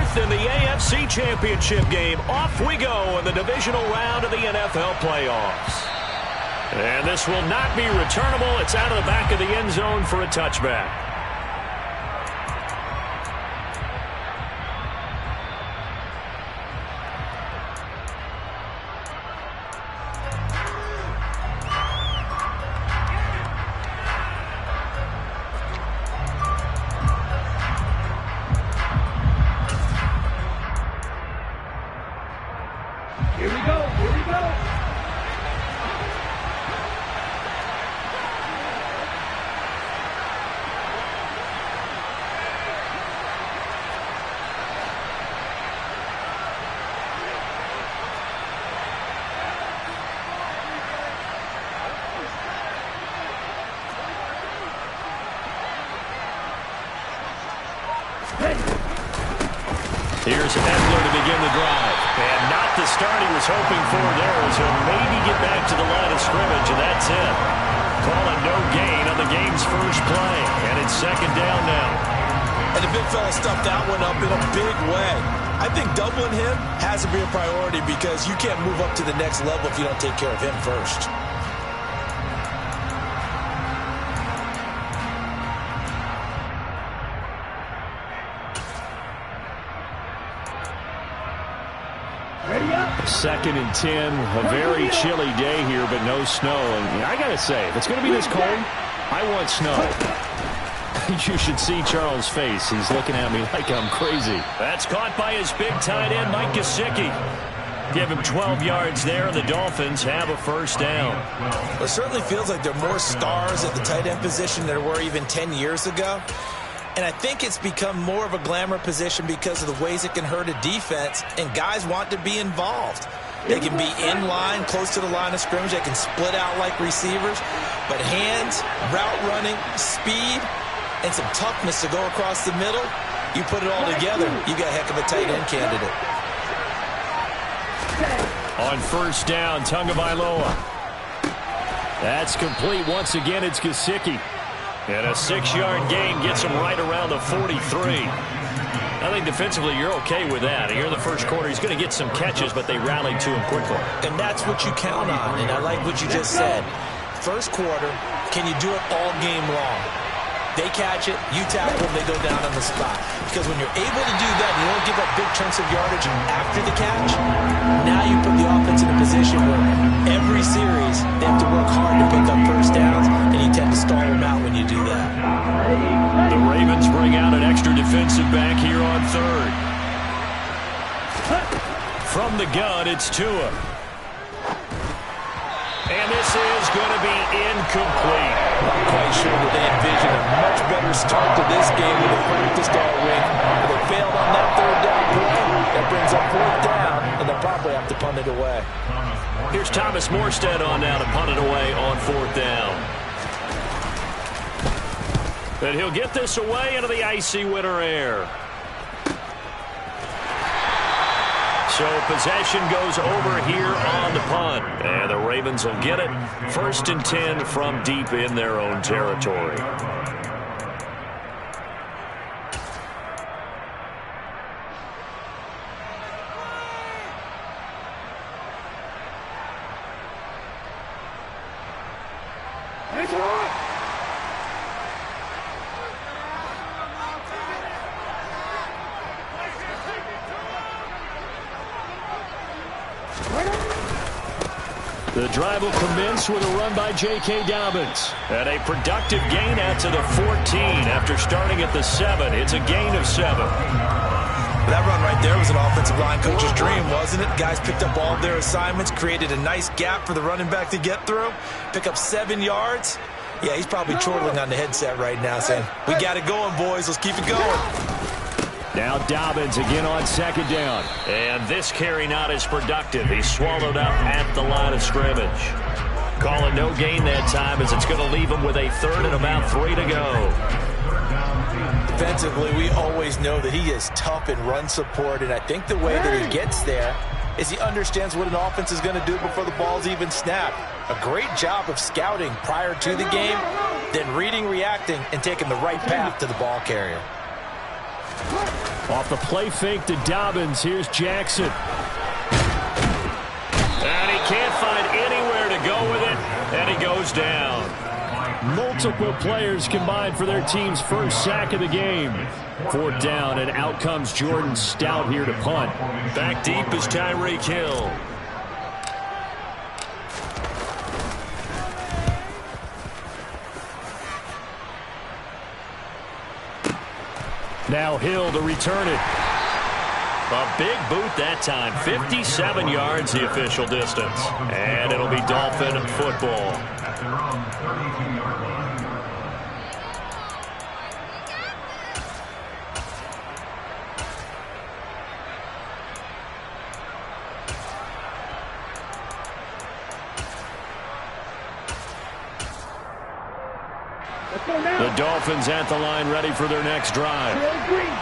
fourth in the AFC Championship game. Off we go in the divisional round of the NFL playoffs. And this will not be returnable. It's out of the back of the end zone for a touchback. Here we go. Here's Edler to begin the drive. And not the start he was hoping for there, as he'll maybe get back to the line of scrimmage, and that's it. Call it no gain on the game's first play. And it's second down now. And the big fella stuffed that one up in a big way. I think doubling him has to be a priority because you can't move up to the next level if you don't take care of him first. Second and 10, a very chilly day here, but no snow. And I got to say, if it's going to be this cold, I want snow. You should see Charles' face. He's looking at me like I'm crazy. That's caught by his big tight end, Mike Gesicki. Give him 12 yards there, and the Dolphins have a first down. Well, it certainly feels like there are more stars at the tight end position than there were even 10 years ago. And I think it's become more of a glamour position because of the ways it can hurt a defense, and guys want to be involved. They can be in line, close to the line of scrimmage. They can split out like receivers. But hands, route running, speed, and some toughness to go across the middle, you put it all together, you got a heck of a tight end candidate. On first down, Tagovailoa. That's complete. Once again, it's Gesicki. And a 6-yard gain gets him right around the 43. I think defensively you're okay with that. Here in the first quarter, he's going to get some catches, but they rallied to him quickly. And that's what you count on, and I like what you just said. First quarter, can you do it all game long? They catch it, you tackle them, they go down on the spot. Because when you're able to do that, you don't give up big chunks of yardage after the catch. Now you put the offense in a position where every series they have to work hard to pick up first downs, and you tend to stall them out when you do that. The Ravens bring out an extra defensive back here on third. From the gun, it's Tua. And this is going to be incomplete. I'm quite sure that they envision a much better start to this game with a practice start win. But they failed on that third down play. That brings up fourth down, and they'll probably have to punt it away. Here's Thomas Morstead on now to punt it away on fourth down. But he'll get this away into the icy winter air. So possession goes over here on the punt. And the Ravens will get it. First and 10 from deep in their own territory. The drive will commence with a run by J.K. Dobbins. And a productive gain out to the 14 after starting at the 7. It's a gain of 7. That run right there was an offensive line coach's dream, wasn't it? Guys picked up all their assignments, created a nice gap for the running back to get through, pick up 7 yards. Yeah, he's probably chortling on the headset right now saying, we got it going, boys. Let's keep it going. Now Dobbins again on second down. And this carry not as productive. He's swallowed up at the line of scrimmage. Calling no gain that time as it's going to leave him with a third and about 3 to go. Defensively, we always know that he is tough in run support, and I think the way that he gets there is he understands what an offense is going to do before the ball's even snapped. A great job of scouting prior to the game, then reading, reacting, and taking the right path to the ball carrier. Off the play fake to Dobbins, here's Jackson. And he can't find anywhere to go with it, and he goes down. Multiple players combined for their team's first sack of the game. 4th down, and out comes Jordan Stout here to punt. Back deep is Tyreek Hill. Now Hill to return it. A big boot that time. 57 yards the official distance. And it'll be Dolphin football. The Dolphins at the line, ready for their next drive.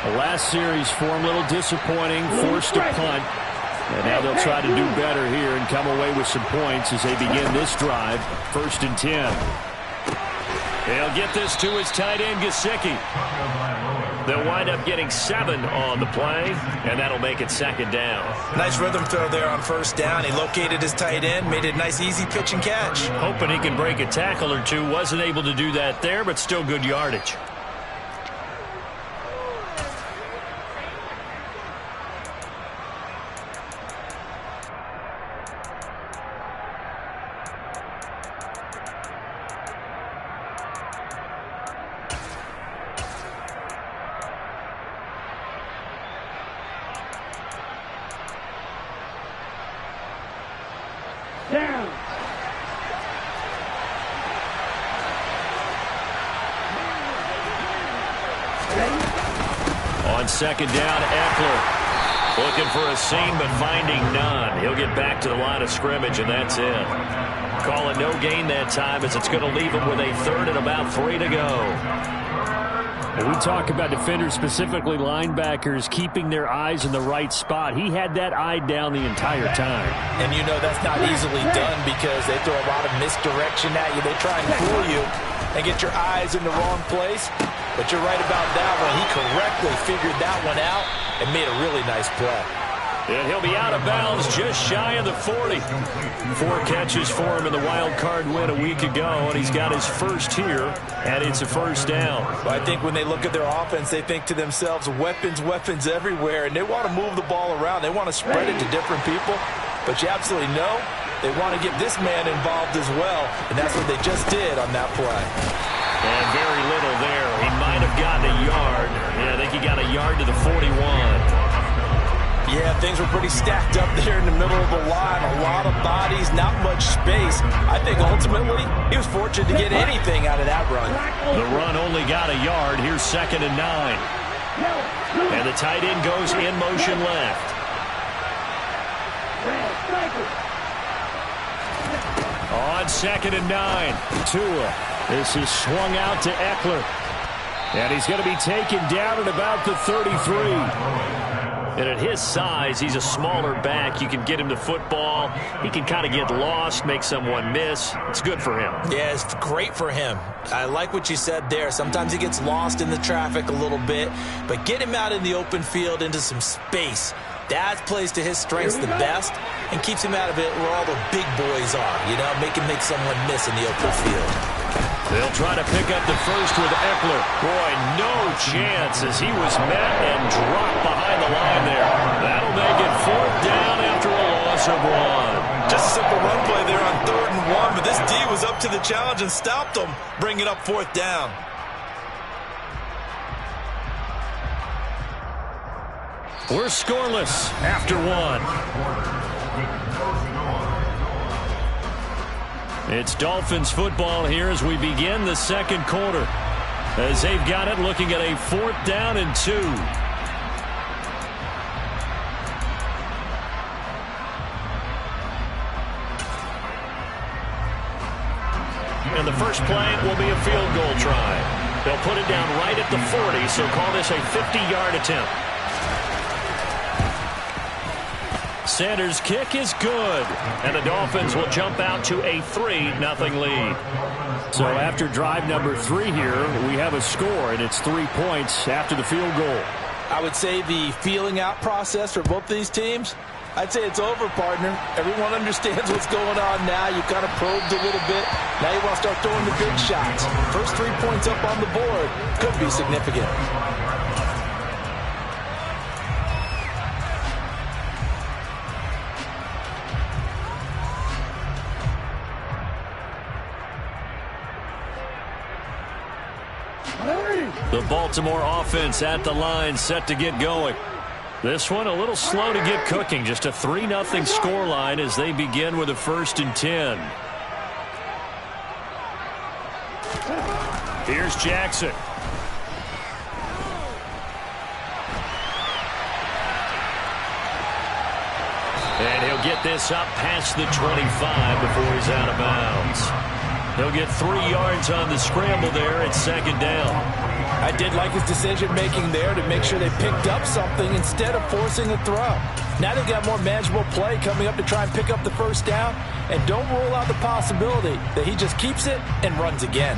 The last series for them, a little disappointing, forced to punt. And now they'll try to do better here and come away with some points as they begin this drive. 1st and 10. They'll get this to his tight end, Gesicki. They'll wind up getting 7 on the play, and that'll make it 2nd down. Nice rhythm throw there on 1st down. He located his tight end, made it a nice, easy pitch and catch. Hoping he can break a tackle or two. Wasn't able to do that there, but still good yardage. On 2nd down, Eckler looking for a seam but finding none. He'll get back to the line of scrimmage, and that's it. Call it no gain that time as it's going to leave him with a 3rd and about 3 to go. When we talk about defenders, specifically linebackers, keeping their eyes in the right spot. He had that eye down the entire time. And you know that's not easily done because they throw a lot of misdirection at you. They try and fool you and get your eyes in the wrong place. But you're right about that one. He correctly figured that one out and made a really nice play. And he'll be out of bounds just shy of the 40. 4 catches for him in the wild card win a week ago, and he's got his first here, and it's a 1st down. Well, I think when they look at their offense, they think to themselves, weapons, weapons everywhere, and they want to move the ball around. They want to spread it to different people, but you absolutely know they want to get this man involved as well, and that's what they just did on that play. And very little there. He might have gotten a yard. Yeah, I think he got a yard to the 41. Yeah, things were pretty stacked up there in the middle of the line. A lot of bodies, not much space. I think ultimately he was fortunate to get anything out of that run. The run only got a yard. Here's 2nd and 9. And the tight end goes in motion left. On 2nd and 9, Tua. This is swung out to Eckler. And he's going to be taken down at about the 33. And at his size, he's a smaller back. You can get him the football. He can kind of get lost, make someone miss. It's good for him. Yeah, it's great for him. I like what you said there. Sometimes he gets lost in the traffic a little bit. But get him out in the open field into some space. That plays to his strengths the best and keeps him out of it where all the big boys are. You know, make someone miss in the open field. They'll try to pick up the first with Eckler. Boy, no chance as he was met and dropped behind the line there. That'll make it 4th down after a loss of 1. Just a simple run play there on 3rd and 1, but this D was up to the challenge and stopped him, bringing up 4th down. We're scoreless after 1. It's Dolphins football here as we begin the 2nd quarter. As they've got it, looking at a 4th down and 2. And the first play will be a field goal try. They'll put it down right at the 40, so call this a 50-yard attempt. Sanders' kick is good, and the Dolphins will jump out to a 3-0 lead. So after drive number 3 here, we have a score, and it's 3 points after the field goal. I would say the feeling out process for both of these teams, I'd say it's over, partner. Everyone understands what's going on now. You kind of probed a little bit. Now you want to start throwing the big shots. First 3 points up on the board could be significant. The Baltimore offense at the line, set to get going. This one a little slow to get cooking. Just a 3-0 scoreline as they begin with a 1st and 10. Here's Jackson. And he'll get this up past the 25 before he's out of bounds. He'll get 3 yards on the scramble there at 2nd down. I did like his decision-making there to make sure they picked up something instead of forcing a throw. Now they've got more manageable play coming up to try and pick up the 1st down, and don't rule out the possibility that he just keeps it and runs again.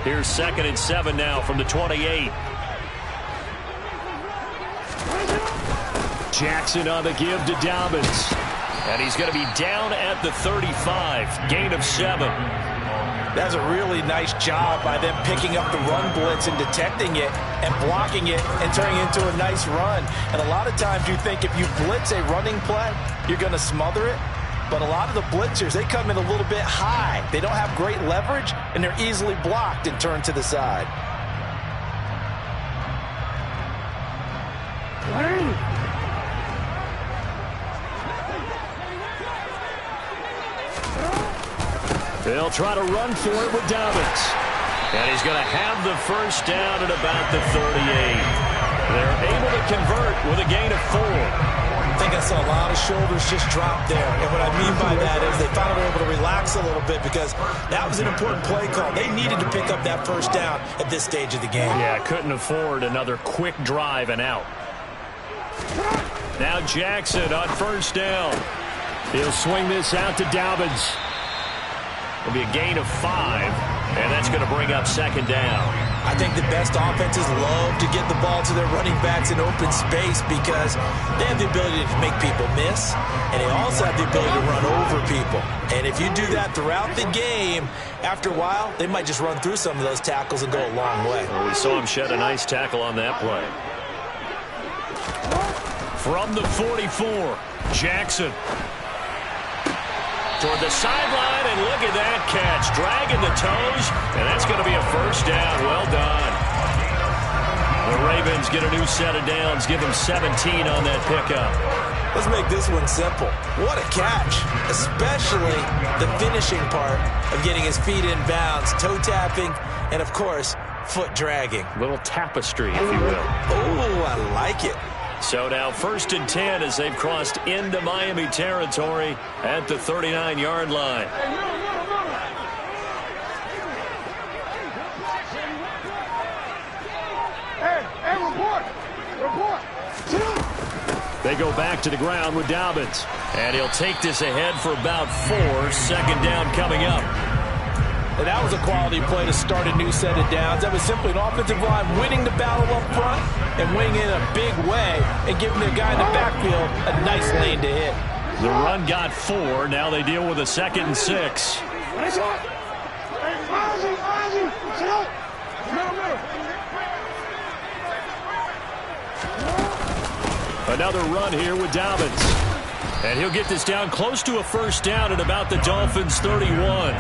Here's 2nd and 7 now from the 28. Jackson on the give to Dobbins. And he's going to be down at the 35. Gain of 7. That's a really nice job by them picking up the run blitz and detecting it and blocking it and turning it into a nice run. And a lot of times you think if you blitz a running play, you're going to smother it. But a lot of the blitzers, they come in a little bit high. They don't have great leverage, and they're easily blocked and turned to the side. They'll try to run for it with Dobbins. And he's going to have the 1st down at about the 38. They're able to convert with a gain of 4. I think I saw a lot of shoulders just drop there. And what I mean by that is they finally were able to relax a little bit because that was an important play call. They needed to pick up that 1st down at this stage of the game. Yeah, couldn't afford another quick drive and out. Now Jackson on 1st down. He'll swing this out to Dobbins. It'll be a gain of 5, and that's going to bring up 2nd down. I think the best offenses love to get the ball to their running backs in open space because they have the ability to make people miss, and they also have the ability to run over people. And if you do that throughout the game, after a while, they might just run through some of those tackles and go a long way. Well, we saw him shed a nice tackle on that play. From the 44, Jackson. Toward the sideline, and look at that catch. Dragging the toes, and that's going to be a 1st down. Well done. The Ravens get a new set of downs. Give them 17 on that pickup. Let's make this one simple. What a catch, especially the finishing part of getting his feet in bounds, toe tapping, and, of course, foot dragging. Little tapestry, if you will. Oh, I like it. So now 1st and 10 as they've crossed into Miami territory at the 39-yard line. They go back to the ground with Dobbins. And he'll take this ahead for about 4. 2nd down coming up. And that was a quality play to start a new set of downs. That was simply an offensive line winning the battle up front and winning in a big way and giving their guy in the backfield a nice lane to hit. The run got 4. Now they deal with a 2nd and 6. Another run here with Dobbins. And he'll get this down close to a 1st down at about the Dolphins' 31.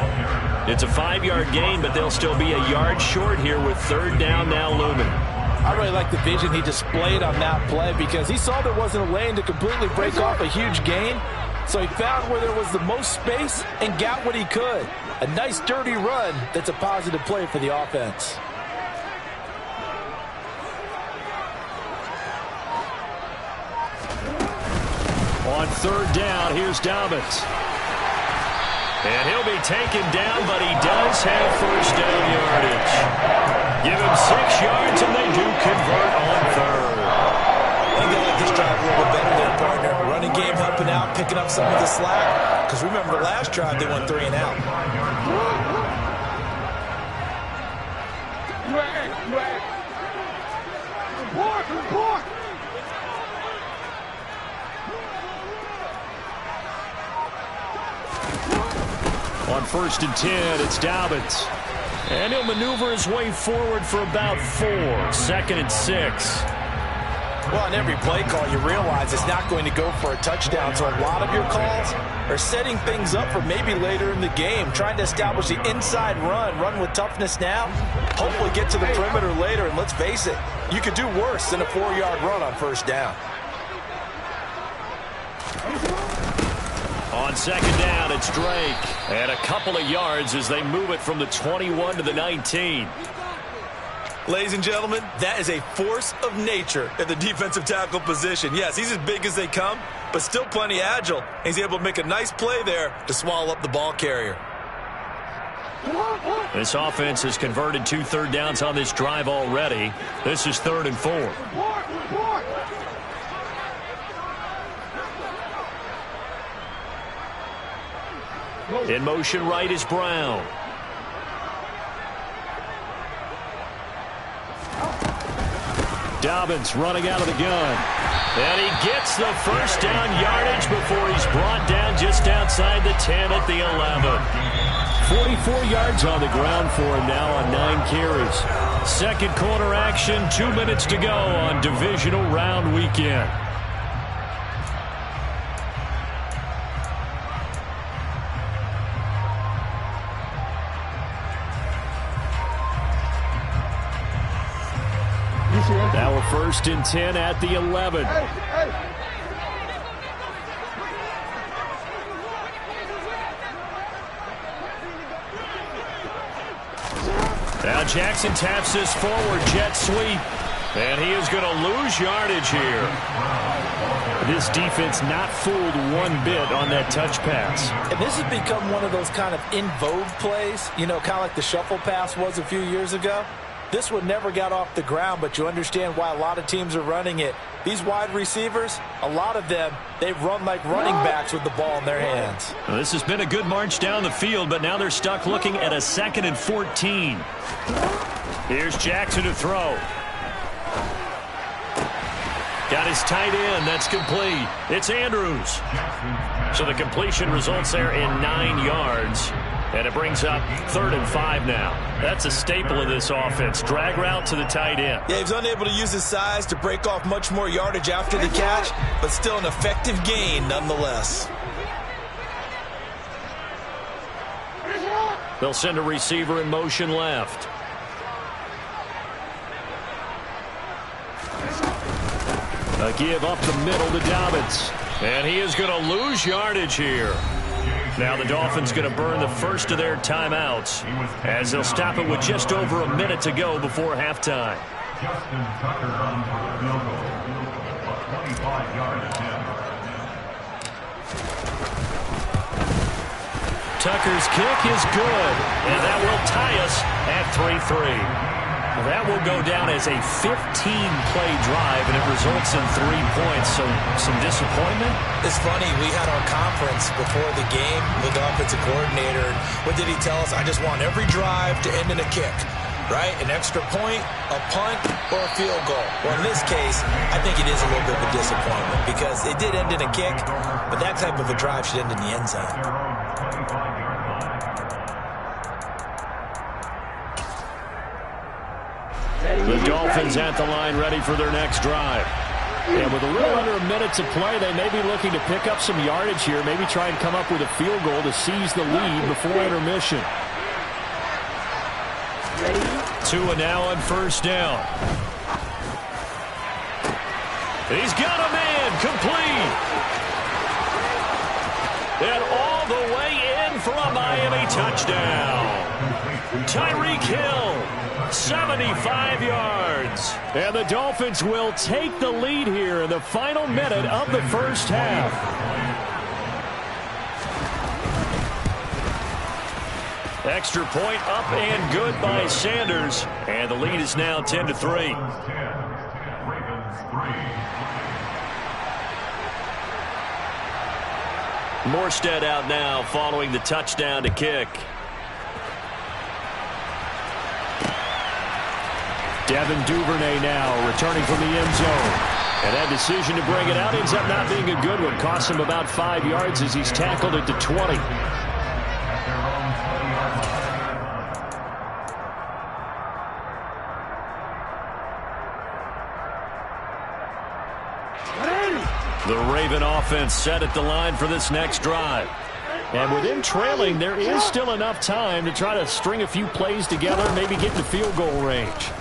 It's a 5-yard gain, but they'll still be a yard short here with 3rd down now looming. I really like the vision he displayed on that play because he saw there wasn't a lane to completely break off a huge gain. So he found where there was the most space and got what he could. A nice dirty run that's a positive play for the offense. On 3rd down, here's Dobbins. And he'll be taken down, but he does have 1st down yardage. Give him 6 yards, and they do convert on 3rd. I think they like this drive a little bit better than partner. Running game helping out, picking up some of the slack. Because remember, the last drive, they went 3 and out. On 1st and 10, it's Dobbins. And he'll maneuver his way forward for about 4. 2nd and 6. Well, on every play call, you realize it's not going to go for a touchdown. So a lot of your calls are setting things up for maybe later in the game, trying to establish the inside run with toughness now, hopefully get to the perimeter later. And let's face it, you could do worse than a 4-yard run on 1st down. On 2nd down, it's Drake. And a couple of yards as they move it from the 21 to the 19. Ladies and gentlemen, that is a force of nature at the defensive tackle position. Yes, he's as big as they come, but still plenty agile. He's able to make a nice play there to swallow up the ball carrier. This offense has converted 2 third downs on this drive already. This is 3rd and 4. In motion right is Brown. Dobbins running out of the gun. And he gets the 1st down yardage before he's brought down just outside the 10 at the 11. 44 yards on the ground for him now on 9 carries. 2nd quarter action, 2 minutes to go on divisional round weekend. Now we're 1st and 10 at the 11. Now Jackson taps this forward jet sweep. And he is going to lose yardage here. This defense not fooled one bit on that touch pass. And this has become one of those kind of in vogue plays, you know, kind of like the shuffle pass was a few years ago. This one never got off the ground, but you understand why a lot of teams are running it. These wide receivers, a lot of them, they run like running backs with the ball in their hands. Well, this has been a good march down the field, but now they're stuck looking at a 2nd and 14. Here's Jackson to throw. Got his tight end. That's complete. It's Andrews. So the completion results there in 9 yards. And it brings up 3rd and 5 now. That's a staple of this offense. Drag route to the tight end. Yeah, he's unable to use his size to break off much more yardage after the catch, but still an effective gain nonetheless. They'll send a receiver in motion left. A give up the middle to Dobbins. And he is going to lose yardage here. Now the Dolphins going to burn the first of their timeouts as they'll stop it with just over a minute to go before halftime. Tucker's kick is good, and that will tie us at 3-3. That will go down as a 15-play drive, and it results in 3 points. So some disappointment? It's funny. We had our conference before the game with the offensive coordinator. What did he tell us? I just want every drive to end in a kick, right? An extra point, a punt, or a field goal. Well, in this case, I think it is a little bit of a disappointment because it did end in a kick, but that type of a drive should end in the end zone. The Dolphins at the line ready for their next drive. And with a little under a minute to play, they may be looking to pick up some yardage here, maybe try and come up with a field goal to seize the lead before intermission. Tua now on 1st down. He's got a man complete. And all the way in for a Miami touchdown. Tyreek Hill, 75 yards. And the Dolphins will take the lead here in the final minute of the first half. Extra point up and good by Sanders. And the lead is now 10-3. Morstead out now following the touchdown to kick. Devin Duvernay now returning from the end zone. And that decision to bring it out ends up not being a good one. Costs him about 5 yards as he's tackled at the 20. The Raven offense set at the line for this next drive. And with them trailing, there is still enough time to try to string a few plays together, maybe get to field goal range.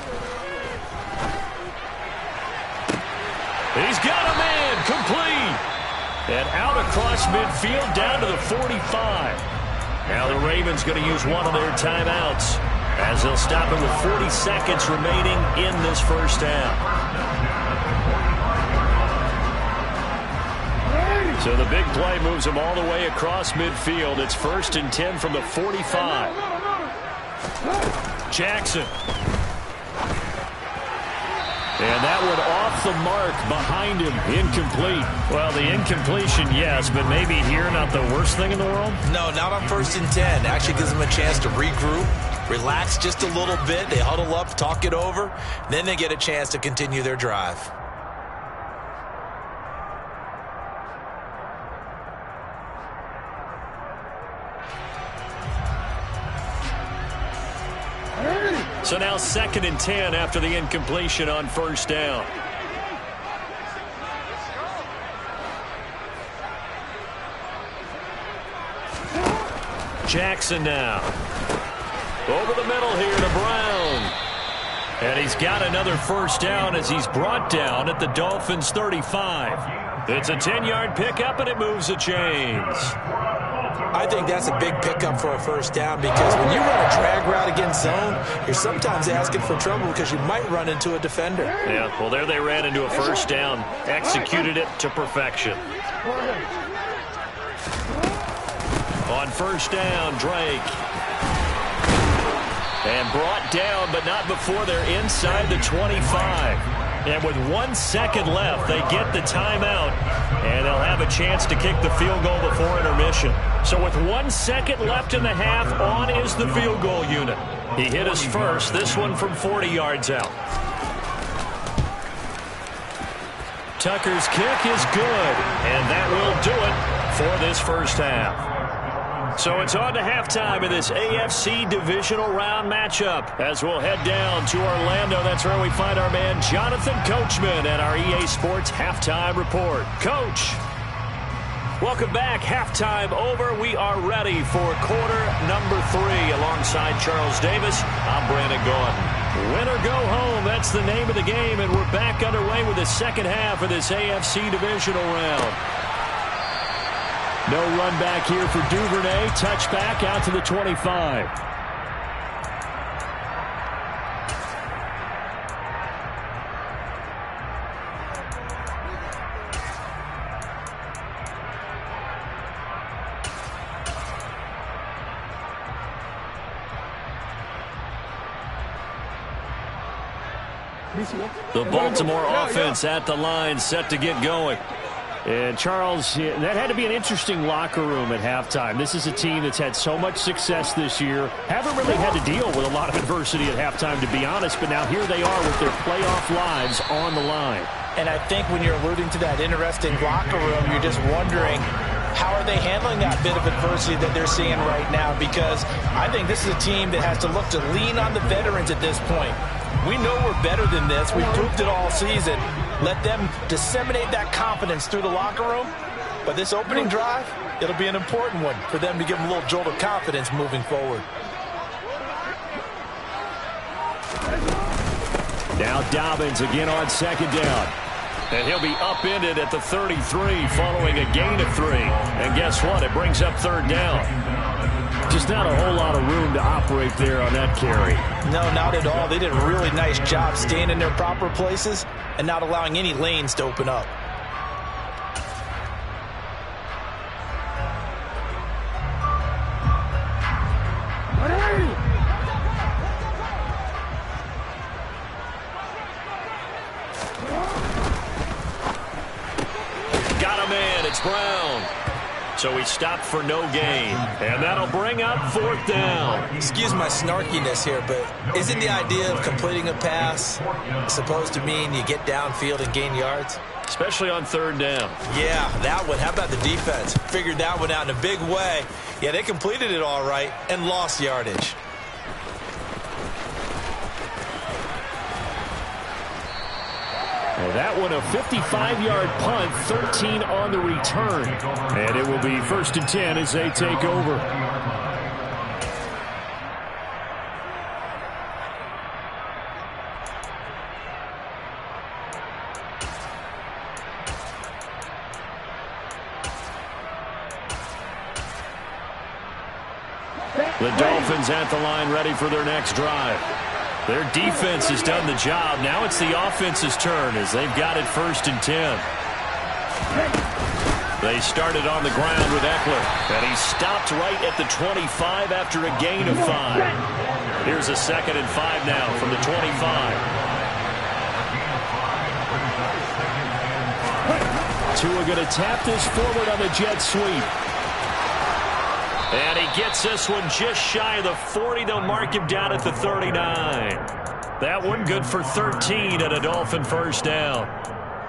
He's got a man, complete. And out across midfield down to the 45. Now the Ravens going to use one of their timeouts as they'll stop it with 40 seconds remaining in this first half. So the big play moves them all the way across midfield. It's 1st and 10 from the 45. Jackson. And that one off the mark behind him. Incomplete. Well, the incompletion, yes, but maybe here not the worst thing in the world? No, not on 1st and 10. Actually gives them a chance to regroup, relax just a little bit. They huddle up, talk it over. Then they get a chance to continue their drive. So now 2nd and 10 after the incompletion on 1st down. Jackson now. Over the middle here to Brown. And he's got another 1st down as he's brought down at the Dolphins' 35. It's a 10-yard pickup, and it moves the chains. I think that's a big pickup for a 1st down because when you run a drag route against zone, you're sometimes asking for trouble because you might run into a defender. Yeah, well, there they ran into a 1st down, executed it to perfection. On 1st down, Drake. And brought down, but not before they're inside the 25. And with 1 second left, they get the timeout, and they'll have a chance to kick the field goal before intermission. So with 1 second left in the half, on is the field goal unit. He hit us first, this one from 40 yards out. Tucker's kick is good, and that will do it for this first half. So it's on to halftime in this AFC divisional round matchup. As we'll head down to Orlando, that's where we find our man Jonathan Coachman at our EA Sports Halftime Report. Coach, welcome back. Halftime over. We are ready for quarter number 3 alongside Charles Davis. I'm Brandon Gaudin. Win or go home, that's the name of the game, and we're back underway with the second half of this AFC divisional round. No run back here for Duvernay. Touchback out to the 25. The Baltimore offense at the line, set to get going. And, Charles, that had to be an interesting locker room at halftime. This is a team that's had so much success this year. Haven't really had to deal with a lot of adversity at halftime, to be honest. But now here they are with their playoff lives on the line. And I think when you're alluding to that interesting locker room, you're just wondering, how are they handling that bit of adversity that they're seeing right now? Because I think this is a team that has to look to lean on the veterans at this point. We know we're better than this. We've proved it all season. Let them disseminate that confidence through the locker room. But this opening drive, it'll be an important one for them to give them a little jolt of confidence moving forward. Now Dobbins again on 2nd down. And he'll be upended at the 33 following a gain of 3. And guess what? It brings up 3rd down. Just not a whole lot of room to operate there on that carry. No, not at all. They did a really nice job staying in their proper places and not allowing any lanes to open up. Got a man. It's Brown. So he stopped for no gain. And that'll bring up 4th down. Excuse my snarkiness here, but isn't the idea of completing a pass supposed to mean you get downfield and gain yards? Especially on 3rd down. Yeah, that one. How about the defense? Figured that one out in a big way. Yeah, they completed it all right and lost yardage. Well, that one a 55-yard punt, 13 on the return. And it will be 1st and 10 as they take over. The Dolphins at the line ready for their next drive. Their defense has done the job. Now it's the offense's turn as they've got it 1st and 10. They started on the ground with Eckler, and he stopped right at the 25 after a gain of 5. Here's a 2nd and 5 now from the 25. Tua going to tap this forward on the jet sweep. And he gets this one just shy of the 40. They'll mark him down at the 39. That one good for 13 and a Dolphin 1st down.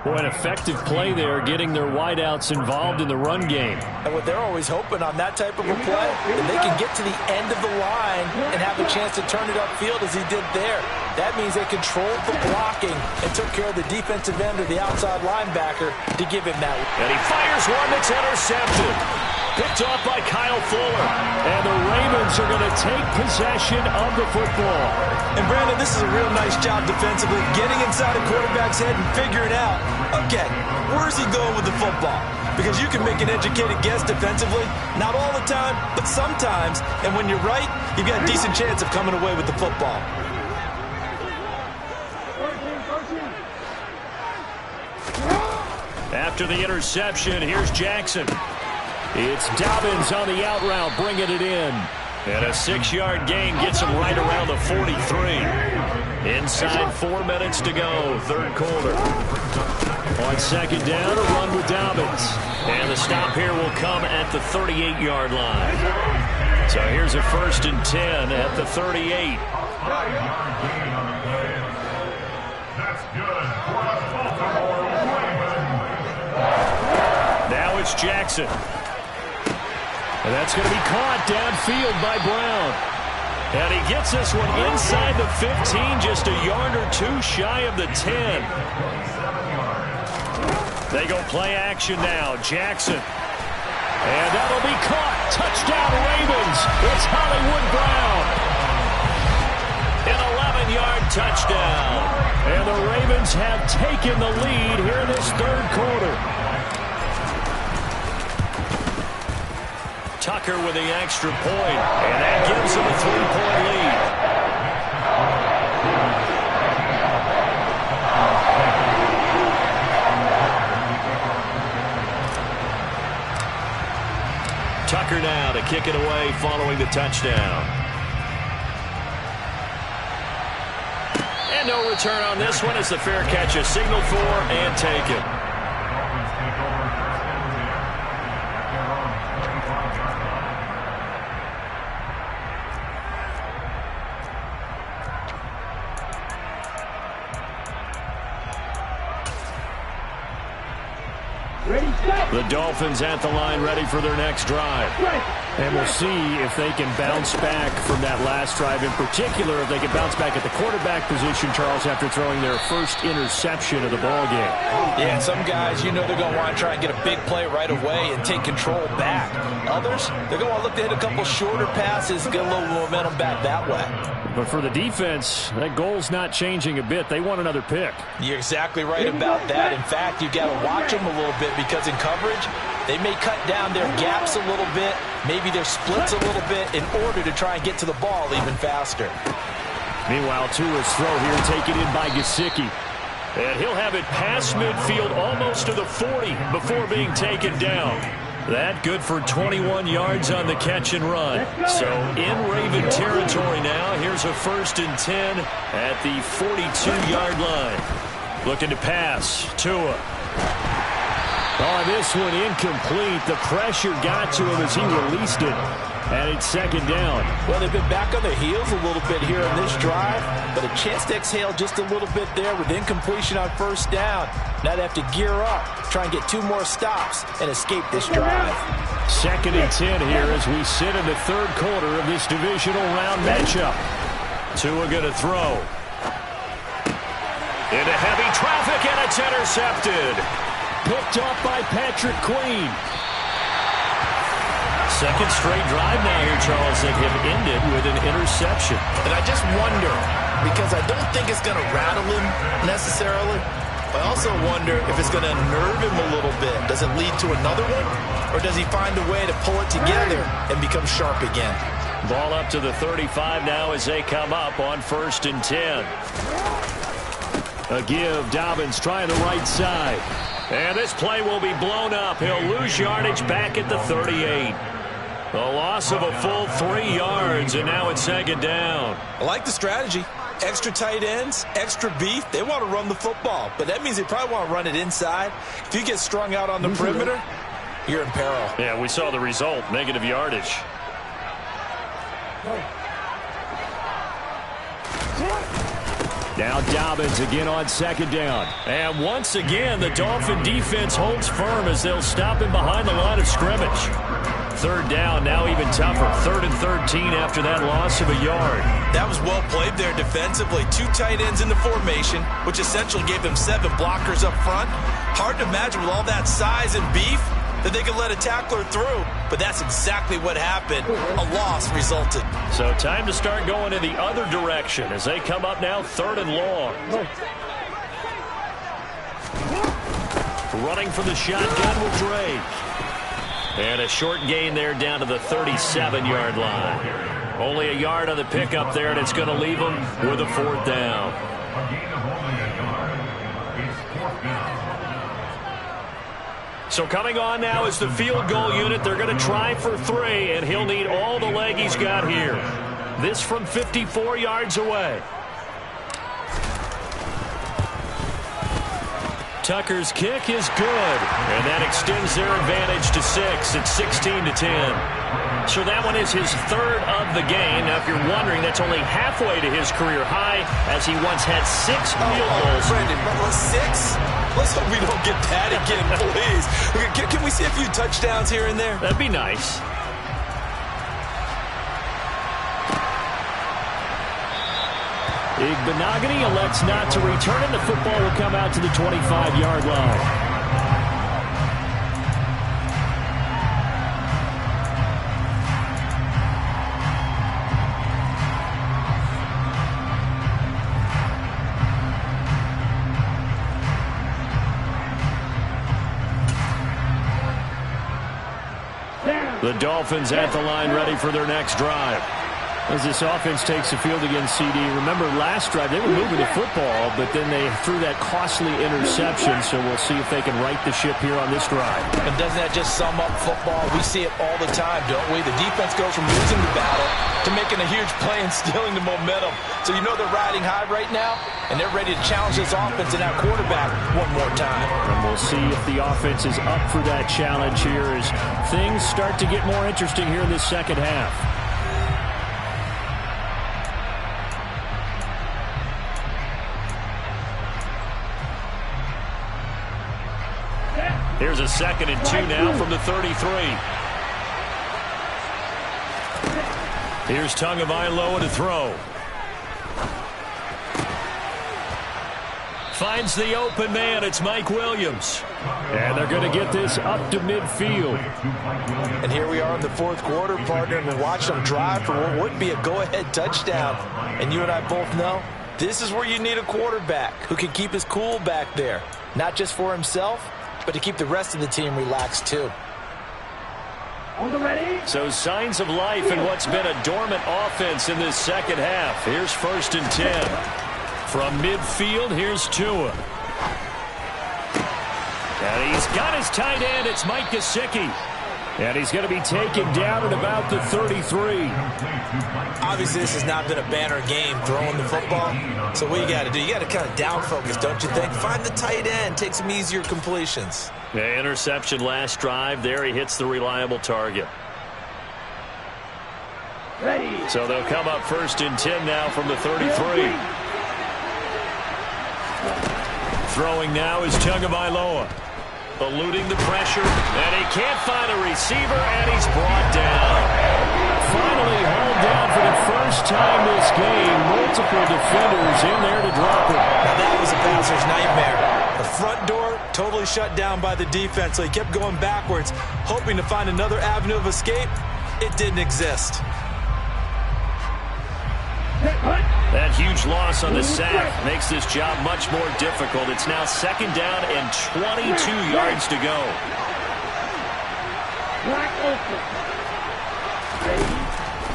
Boy, an effective play there, getting their wideouts involved in the run game. And what they're always hoping on that type of a play, if they can get to the end of the line and have a chance to turn it upfield as he did there. That means they controlled the blocking and took care of the defensive end or the outside linebacker to give him that. And he fires one that's intercepted. Picked off by Kyle Fuller. And the Ravens are going to take possession of the football. And Brandon, this is a real nice job defensively, getting inside a quarterback's head and figuring out, okay, where's he going with the football? Because you can make an educated guess defensively, not all the time, but sometimes. And when you're right, you've got a decent chance of coming away with the football. After the interception, here's Jackson. It's Dobbins on the out route, bringing it in. And a 6-yard gain gets him right around the 43. Inside 4 minutes to go, 3rd quarter. On 2nd down, a run with Dobbins. And the stop here will come at the 38-yard line. So here's a 1st and 10 at the 38. Now it's Jackson. And that's going to be caught downfield by Brown. And he gets this one inside the 15, just a yard or 2 shy of the 10. They go play action now. Jackson. And that'll be caught. Touchdown Ravens. It's Hollywood Brown. An 11-yard touchdown. And the Ravens have taken the lead here in this 3rd quarter. Tucker with the extra point, and that gives him a 3-point lead. Tucker now to kick it away following the touchdown. And no return on this one as the fair catch is signaled for and taken. The Dolphins at the line ready for their next drive. And we'll see if they can bounce back from that last drive. In particular, if they can bounce back at the quarterback position, Charles, after throwing their first interception of the ball game. Yeah, and some guys, you know they're going to want to try and get a big play right away and take control back. Others, they're going to want to look to hit a couple shorter passes, get a little momentum back that way. But for the defense, that goal's not changing a bit. They want another pick. You're exactly right about that. In fact, you've got to watch them a little bit because in coverage, they may cut down their gaps a little bit, maybe their splits a little bit in order to try and get to the ball even faster. Meanwhile, Tua's throw here taken in by Gesicki. And he'll have it past midfield almost to the 40 before being taken down. That good for 21 yards on the catch and run. So in Raven territory now. Here's a 1st and 10 at the 42-yard line. Looking to pass. Tua. Oh, this one incomplete. The pressure got to him as he released it. And it's second down. Well, they've been back on their heels a little bit here on this drive, but a chance to exhale just a little bit there with incompletion on first down. Now they have to gear up, try and get 2 more stops, and escape this drive. Second and 10 here as we sit in the third quarter of this divisional round matchup. Tua going to throw. Into heavy traffic, and it's intercepted. Picked off by Patrick Queen. Second straight drive now here, Charles, that have ended with an interception. And I just wonder, because I don't think it's going to rattle him necessarily, but I also wonder if it's going to nerve him a little bit. Does it lead to another one? Or does he find a way to pull it together and become sharp again? Ball up to the 35 now as they come up on 1st and 10. A give, Dobbins trying the right side. And this play will be blown up. He'll lose yardage back at the 38. A loss of a full 3 yards, and now it's second down. I like the strategy. Extra tight ends, extra beef. They want to run the football, but that means they probably want to run it inside. If you get strung out on the perimeter, you're in peril. Yeah, we saw the result, negative yardage. Now Dobbins again on second down. And once again, the Dolphin defense holds firm as they'll stop him behind the line of scrimmage. Third down, now even tougher. 3rd and 13 after that loss of a yard. That was well played there defensively. 2 tight ends in the formation, which essentially gave them 7 blockers up front. Hard to imagine with all that size and beef that they could let a tackler through. But that's exactly what happened. A loss resulted. So time to start going in the other direction as they come up now 3rd and long. Running from the shotgun with Drake. And a short gain there down to the 37-yard line. Only a yard on the pickup there, and it's going to leave them with a 4th down. So coming on now is the field goal unit. They're going to try for 3, and he'll need all the leg he's got here. This from 54 yards away. Tucker's kick is good, and that extends their advantage to 6 at 16-10. So that one is his 3rd of the game. Now, if you're wondering, that's only halfway to his career high, as he once had 6 field goals. Brandon, 6? Let's hope we don't get that again, please. Can we see a few touchdowns here and there? That'd be nice. Igbenogany elects not to return it. The football will come out to the 25-yard line. The Dolphins at the line ready for their next drive. As this offense takes the field against CD, remember last drive they were moving the football, but then they threw that costly interception, so we'll see if they can right the ship here on this drive. And doesn't that just sum up football? We see it all the time, don't we? The defense goes from losing the battle to making a huge play and stealing the momentum. So you know they're riding high right now, and they're ready to challenge this offense and that quarterback one more time. And we'll see if the offense is up for that challenge here as things start to get more interesting here in this second half. Here's a 2nd and 2 now from the 33. Here's Tagovailoa to throw. Finds the open man. It's Mike Williams. And they're going to get this up to midfield. And here we are in the 4th quarter, partner, and we're watching them drive for what would be a go-ahead touchdown. And you and I both know this is where you need a quarterback who can keep his cool back there. Not just for himself, but to keep the rest of the team relaxed too. So signs of life in what's been a dormant offense in this second half. Here's 1st and 10. From midfield, here's Tua. And he's got his tight end. It's Mike Gesicki. And he's going to be taken down at about the 33. Obviously, this has not been a banner game throwing the football. So what you got to do, you got to kind of down focus, don't you think? Find the tight end, take some easier completions. Yeah, interception last drive. There he hits the reliable target. So they'll come up 1st and 10 now from the 33. Throwing now is Tagovailoa. Eluding the pressure, and he can't find a receiver, and he's brought down. Finally hauled down for the first time this game. Multiple defenders in there to drop him. Now that was a passer's nightmare. The front door totally shut down by the defense, so he kept going backwards, hoping to find another avenue of escape. It didn't exist. That huge loss on the sack makes this job much more difficult. It's now 2nd down and 22 yards to go.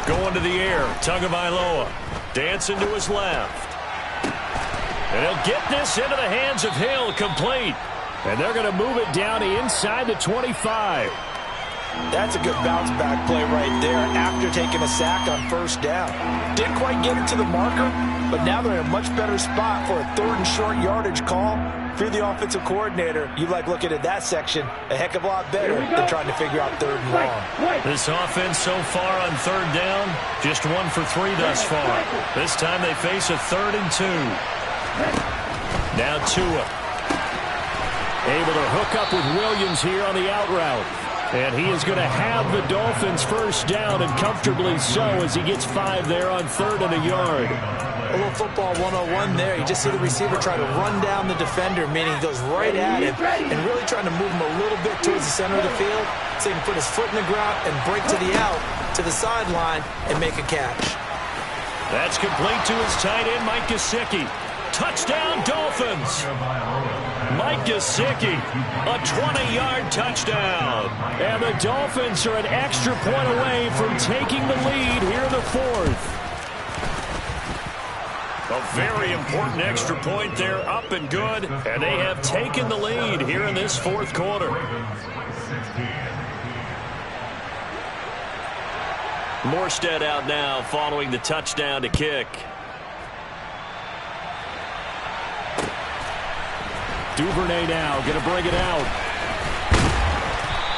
Going to the air, Tagovailoa dancing to his left. And he'll get this into the hands of Hill, complete. And they're going to move it down inside the 25. That's a good bounce-back play right there after taking a sack on 1st down. Didn't quite get it to the marker, but now they're in a much better spot for a 3rd and short yardage call. If you're the offensive coordinator, you like looking at that section a heck of a lot better than trying to figure out 3rd and long. This offense so far on 3rd down, just 1 for 3 thus far. This time they face a 3rd and 2. Now Tua. Able to hook up with Williams here on the out route. And he is going to have the Dolphins 1st down, and comfortably so, as he gets 5 there on 3rd and a yard. A little football 101 there. You just see the receiver try to run down the defender, meaning he goes right at him and really trying to move him a little bit towards the center of the field so he can put his foot in the ground and break to the out, to the sideline, and make a catch. That's complete to his tight end, Mike Gesicki. Touchdown, Dolphins. Mike Gesicki, a 20-yard touchdown. And the Dolphins are an extra point away from taking the lead here in the 4th. A very important extra point there, up and good. And they have taken the lead here in this 4th quarter. Morstead out now following the touchdown to kick. Duvernay now going to bring it out.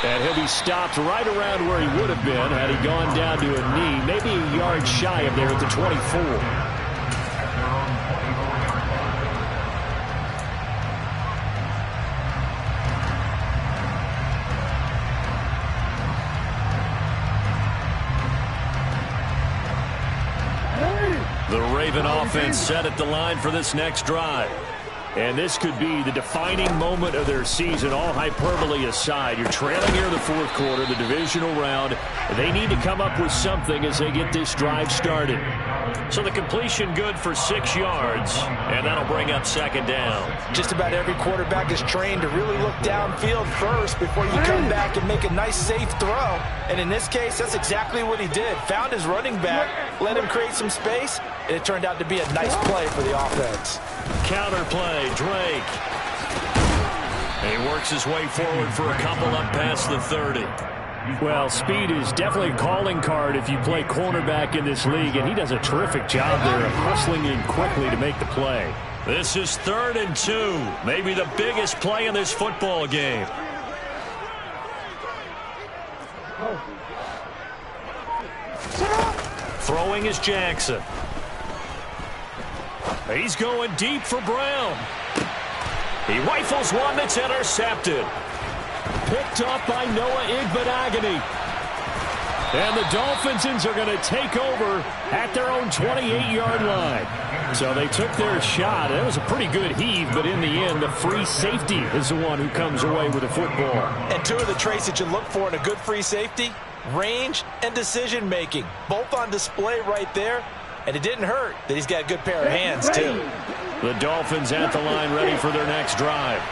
And he'll be stopped right around where he would have been had he gone down to a knee, maybe a yard shy of there at the 24. The Raven offense set at the line for this next drive. And this could be the defining moment of their season, all hyperbole aside. You're trailing here in the 4th quarter, the divisional round. They need to come up with something as they get this drive started. So the completion good for 6 yards, and that'll bring up 2nd down. Just about every quarterback is trained to really look downfield first before you come back and make a nice, safe throw. And in this case, that's exactly what he did. Found his running back, let him create some space, and it turned out to be a nice play for the offense. Counter play, Drake. And he works his way forward for a couple up past the 30. Well, speed is definitely a calling card if you play cornerback in this league, and he does a terrific job there of hustling in quickly to make the play. This is 3rd and 2, maybe the biggest play in this football game. Throwing is Jackson. He's going deep for Brown. He rifles one that's intercepted. Picked up by Noah Igbenogany. And the Dolphins are going to take over at their own 28-yard line. So they took their shot. It was a pretty good heave, but in the end, the free safety is the one who comes away with the football. And 2 of the traits that you look for in a good free safety, range and decision-making, both on display right there. And it didn't hurt that he's got a good pair of hands, too. The Dolphins at the line ready for their next drive.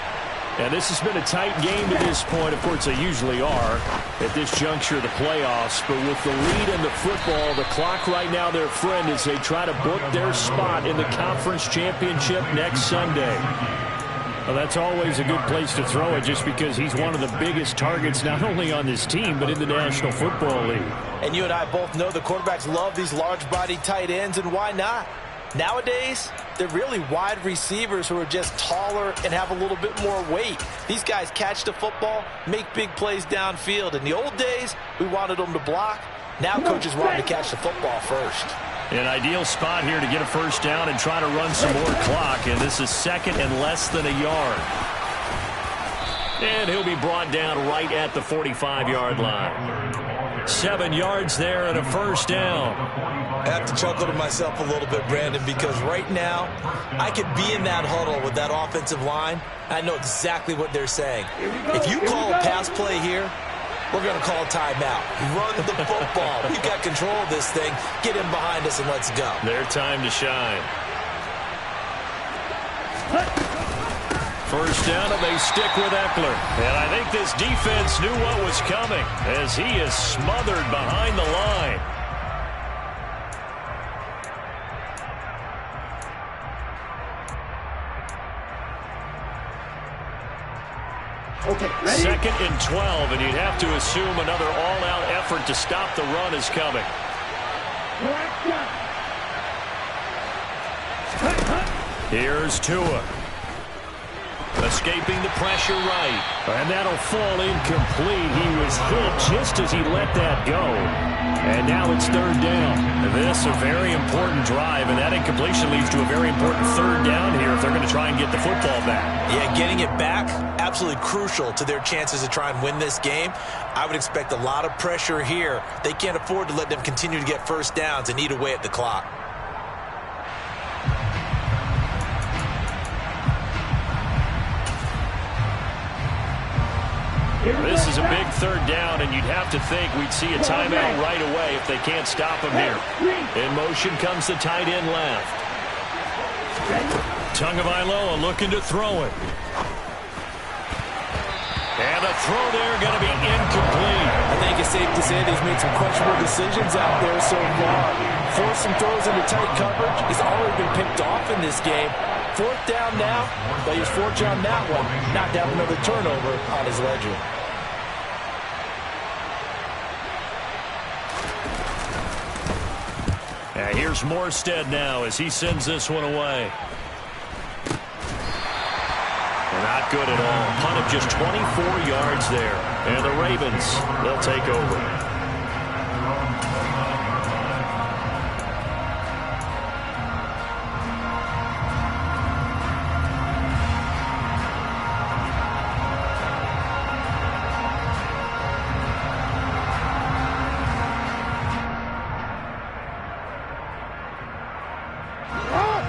And this has been a tight game to this point. Of course, they usually are at this juncture of the playoffs. But with the lead in the football, the clock right now their friend as they try to book their spot in the conference championship next Sunday. Well, that's always a good place to throw it just because he's one of the biggest targets not only on this team but in the National Football League. And you and I both know the quarterbacks love these large-bodied tight ends, and why not? Nowadays, they're really wide receivers who are just taller and have a little bit more weight. These guys catch the football, make big plays downfield. In the old days, we wanted them to block. Now coaches want them to catch the football first. An ideal spot here to get a first down and try to run some more clock. And this is second and less than a yard. And he'll be brought down right at the 45-yard line. 7 yards there and a first down. I have to chuckle to myself a little bit, Brandon, because right now I could be in that huddle with that offensive line. I know exactly what they're saying. If you call a pass play here, we're going to call a timeout. Run the football. We've got control of this thing. Get in behind us and let's go. Their time to shine. First down, and they stick with Eckler. And I think this defense knew what was coming as he is smothered behind the line. Second and 12, and you'd have to assume another all-out effort to stop the run is coming. Here's Tua. Escaping the pressure right. And that'll fall incomplete. He was hit just as he let that go. And now it's third down. This a very important drive, and that incompletion leads to a very important third down here if they're going to try and get the football back. Yeah, getting it back, absolutely crucial to their chances to try and win this game. I would expect a lot of pressure here. They can't afford to let them continue to get first downs and eat away at the clock. This is a big third down, and you'd have to think we'd see a timeout right away if they can't stop him here. In motion comes the tight end left. Tagovailoa looking to throw it. And a throw there going to be incomplete. I think it's safe to say they've made some questionable decisions out there so far. Forcing throws into tight coverage. He's already been picked off in this game. Fourth down now, but he's fortunate on that one. Not to have another turnover on his ledger. And here's Morstead now as he sends this one away. Not good at all. Punt of just 24 yards there. And the Ravens, they'll take over.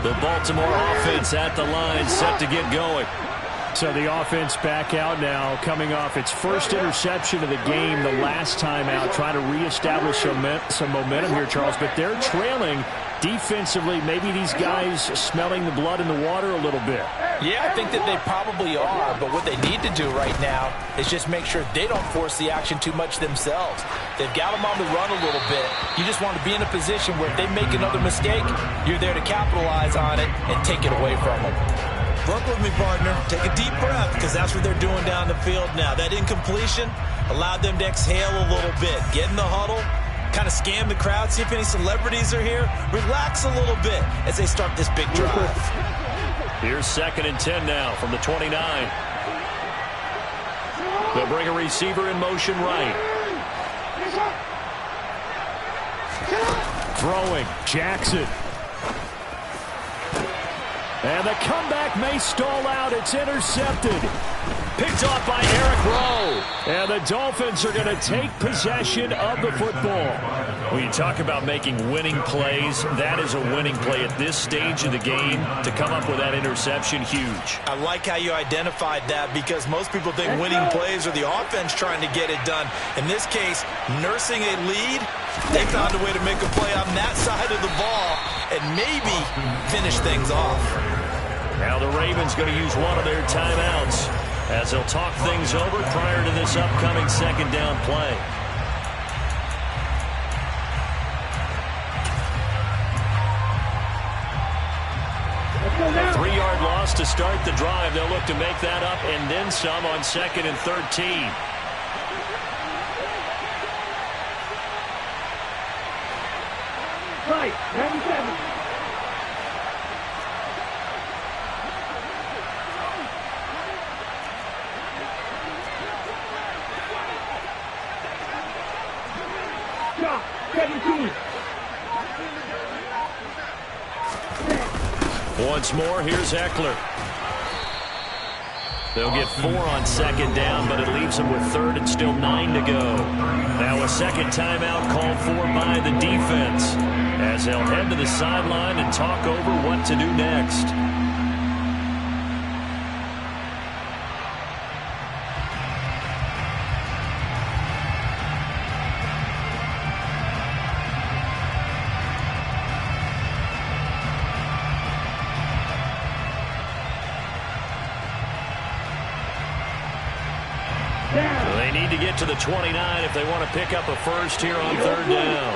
The Baltimore offense at the line, set to get going. So the offense back out now, coming off its first interception of the game the last time out, trying to reestablish some momentum here, Charles. But they're trailing defensively. Maybe these guys smelling the blood in the water a little bit. Yeah, I think that they probably are. But what they need to do right now is just make sure they don't force the action too much themselves. They've got them on the run a little bit. You just want to be in a position where if they make another mistake, you're there to capitalize on it and take it away from them. Work with me, partner. Take a deep breath, because that's what they're doing down the field now. That incompletion allowed them to exhale a little bit. Get in the huddle, kind of scan the crowd, see if any celebrities are here. Relax a little bit as they start this big drive. Here's second and 10 now from the 29. They'll bring a receiver in motion right. Throwing, Jackson. And the comeback may stall out. It's intercepted. Picked off by Eric Rowe. And the Dolphins are going to take possession of the football. When you talk about making winning plays, that is a winning play at this stage of the game. To come up with that interception, huge. I like how you identified that, because most people think winning plays are the offense trying to get it done. In this case, nursing a lead, they found a way to make a play on that side of the ball and maybe finish things off. Now the Ravens going to use one of their timeouts as they'll talk things over prior to this upcoming second down play. A 3-yard loss loss to start the drive. They'll look to make that up and then some on 2nd and 13. Right, 97. Stop, 17. Once more, here's Eckler. They'll get 4 on 2nd down, but it leaves them with 3rd and still 9 to go. Now a second timeout called for by the defense, as they'll head to the sideline and talk over what to do next. They need to get to the 29 if they want to pick up a first here on 3rd down.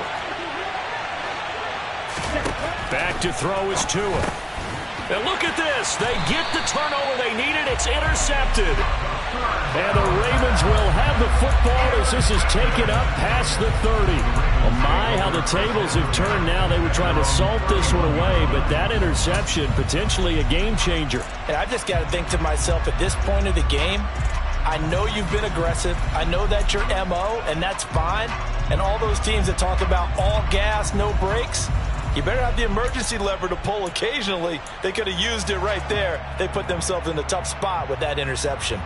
Back to throw is Tua. And look at this. They get the turnover they needed. It's intercepted. And the Ravens will have the football as this is taken up past the 30. Oh my, how the tables have turned now. They were trying to salt this one away, but that interception, potentially a game changer. And I've just got to think to myself, at this point of the game, I know you've been aggressive. I know that's your MO, and that's fine. And all those teams that talk about all gas, no brakes, you better have the emergency lever to pull occasionally. They could have used it right there. They put themselves in a tough spot with that interception.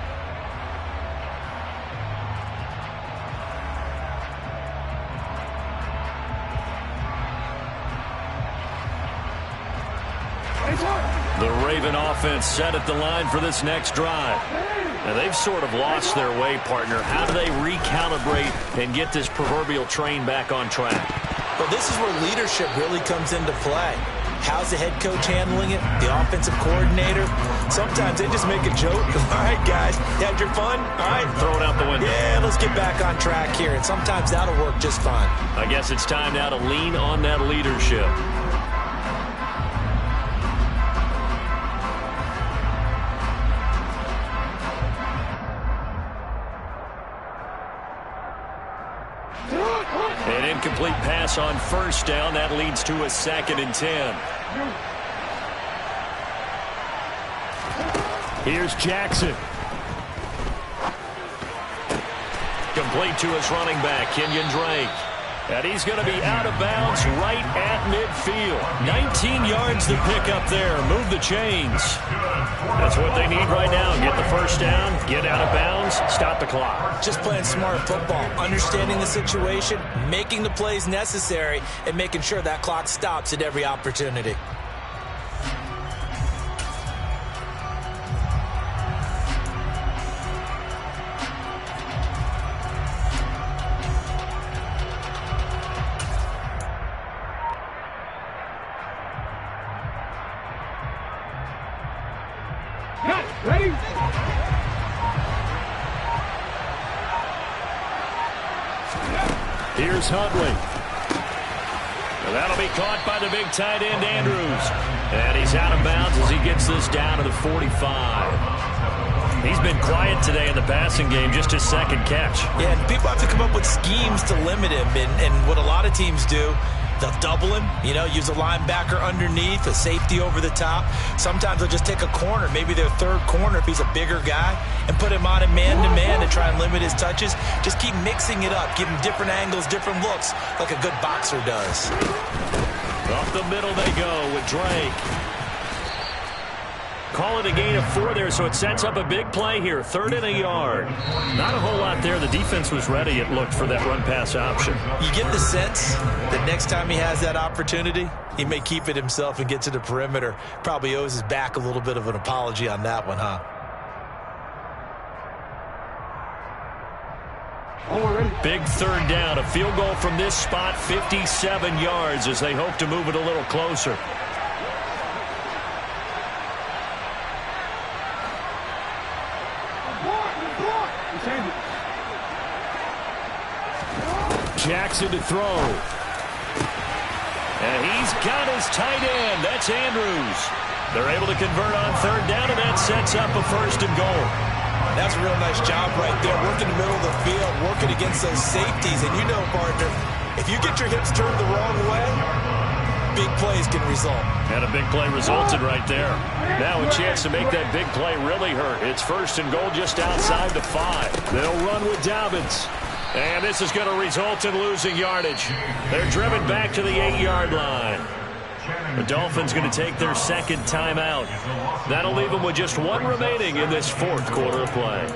The Raven offense set at the line for this next drive. Now they've sort of lost their way, partner. How do they recalibrate and get this proverbial train back on track? Well, this is where leadership really comes into play. How's the head coach handling it? The offensive coordinator? Sometimes they just make a joke. All right, guys, you had your fun? All right. Throw it out the window. Yeah, let's get back on track here. And sometimes that'll work just fine. I guess it's time now to lean on that leadership. An incomplete pass on 1st down. That leads to a 2nd and 10. Here's Jackson. Complete to his running back, Kenyon Drake. And he's going to be out of bounds right at midfield. 19 yards to pick up there. Move the chains. That's what they need right now. Get the 1st down, get out of bounds, stop the clock. Just playing smart football, understanding the situation, making the plays necessary, and making sure that clock stops at every opportunity. Ready? Here's Huntley. And that'll be caught by the big tight end, Andrews. And he's out of bounds as he gets this down to the 45. He's been quiet today in the passing game, just his 2nd catch. Yeah, and people have to come up with schemes to limit him. And what a lot of teams do, they'll double him, use a linebacker underneath, a safety over the top. Sometimes they'll just take a corner, maybe their 3rd corner if he's a bigger guy, and put him on a man-to-man to try and limit his touches. Just keep mixing it up, give him different angles, different looks, like a good boxer does. Up the middle they go with Drake. Call it a gain of 4 there, so it sets up a big play here. 3rd and a yard. Not a whole lot there. The defense was ready, it looked, for that run-pass option. You get the sense that next time he has that opportunity, he may keep it himself and get to the perimeter. Probably owes his back a little bit of an apology on that one, huh? Big 3rd down. A field goal from this spot, 57 yards, as they hope to move it a little closer. Jackson to throw. And he's got his tight end. That's Andrews. They're able to convert on third down, and that sets up a first and goal. That's a real nice job right there, working the middle of the field, working against those safeties. And you know, partner, if you get your hips turned the wrong way, big plays can result. And a big play resulted right there. Now a chance to make that big play really hurt. It's first and goal just outside the 5. They'll run with Dobbins. And this is going to result in losing yardage. They're driven back to the 8-yard line. The Dolphins going to take their second timeout. That'll leave them with just one remaining in this fourth quarter of play.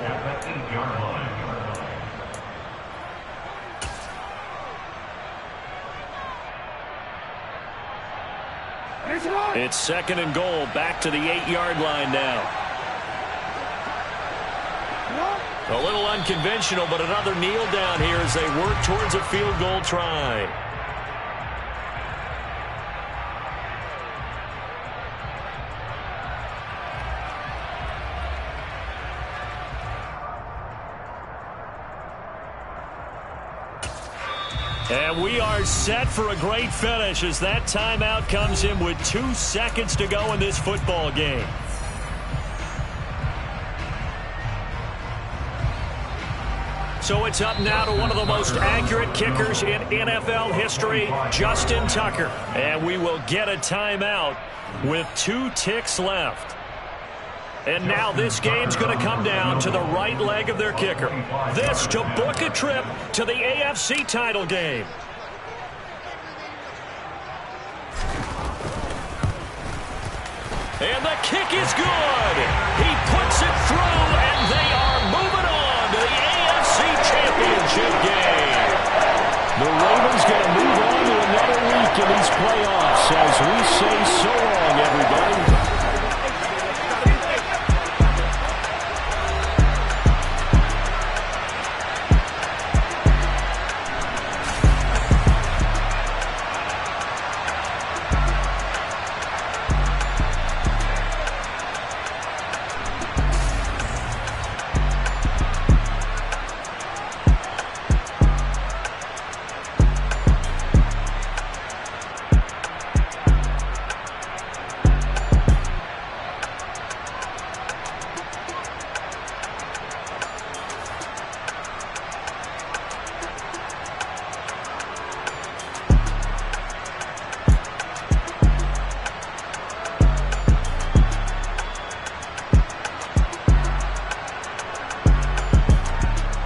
It's second and goal, back to the 8-yard line now. A little unconventional, but another kneel down here as they work towards a field goal try. And we are set for a great finish as that timeout comes in with 2 seconds to go in this football game. So it's up now to one of the most accurate kickers in NFL history, Justin Tucker. And we will get a timeout with 2 ticks left. And now this game's going to come down to the right leg of their kicker. This to book a trip to the AFC title game. And the kick is good. He puts it through, and they are moving on to the AFC championship game. The Ravens going to move on to another week in these playoffs as we say so long, everybody.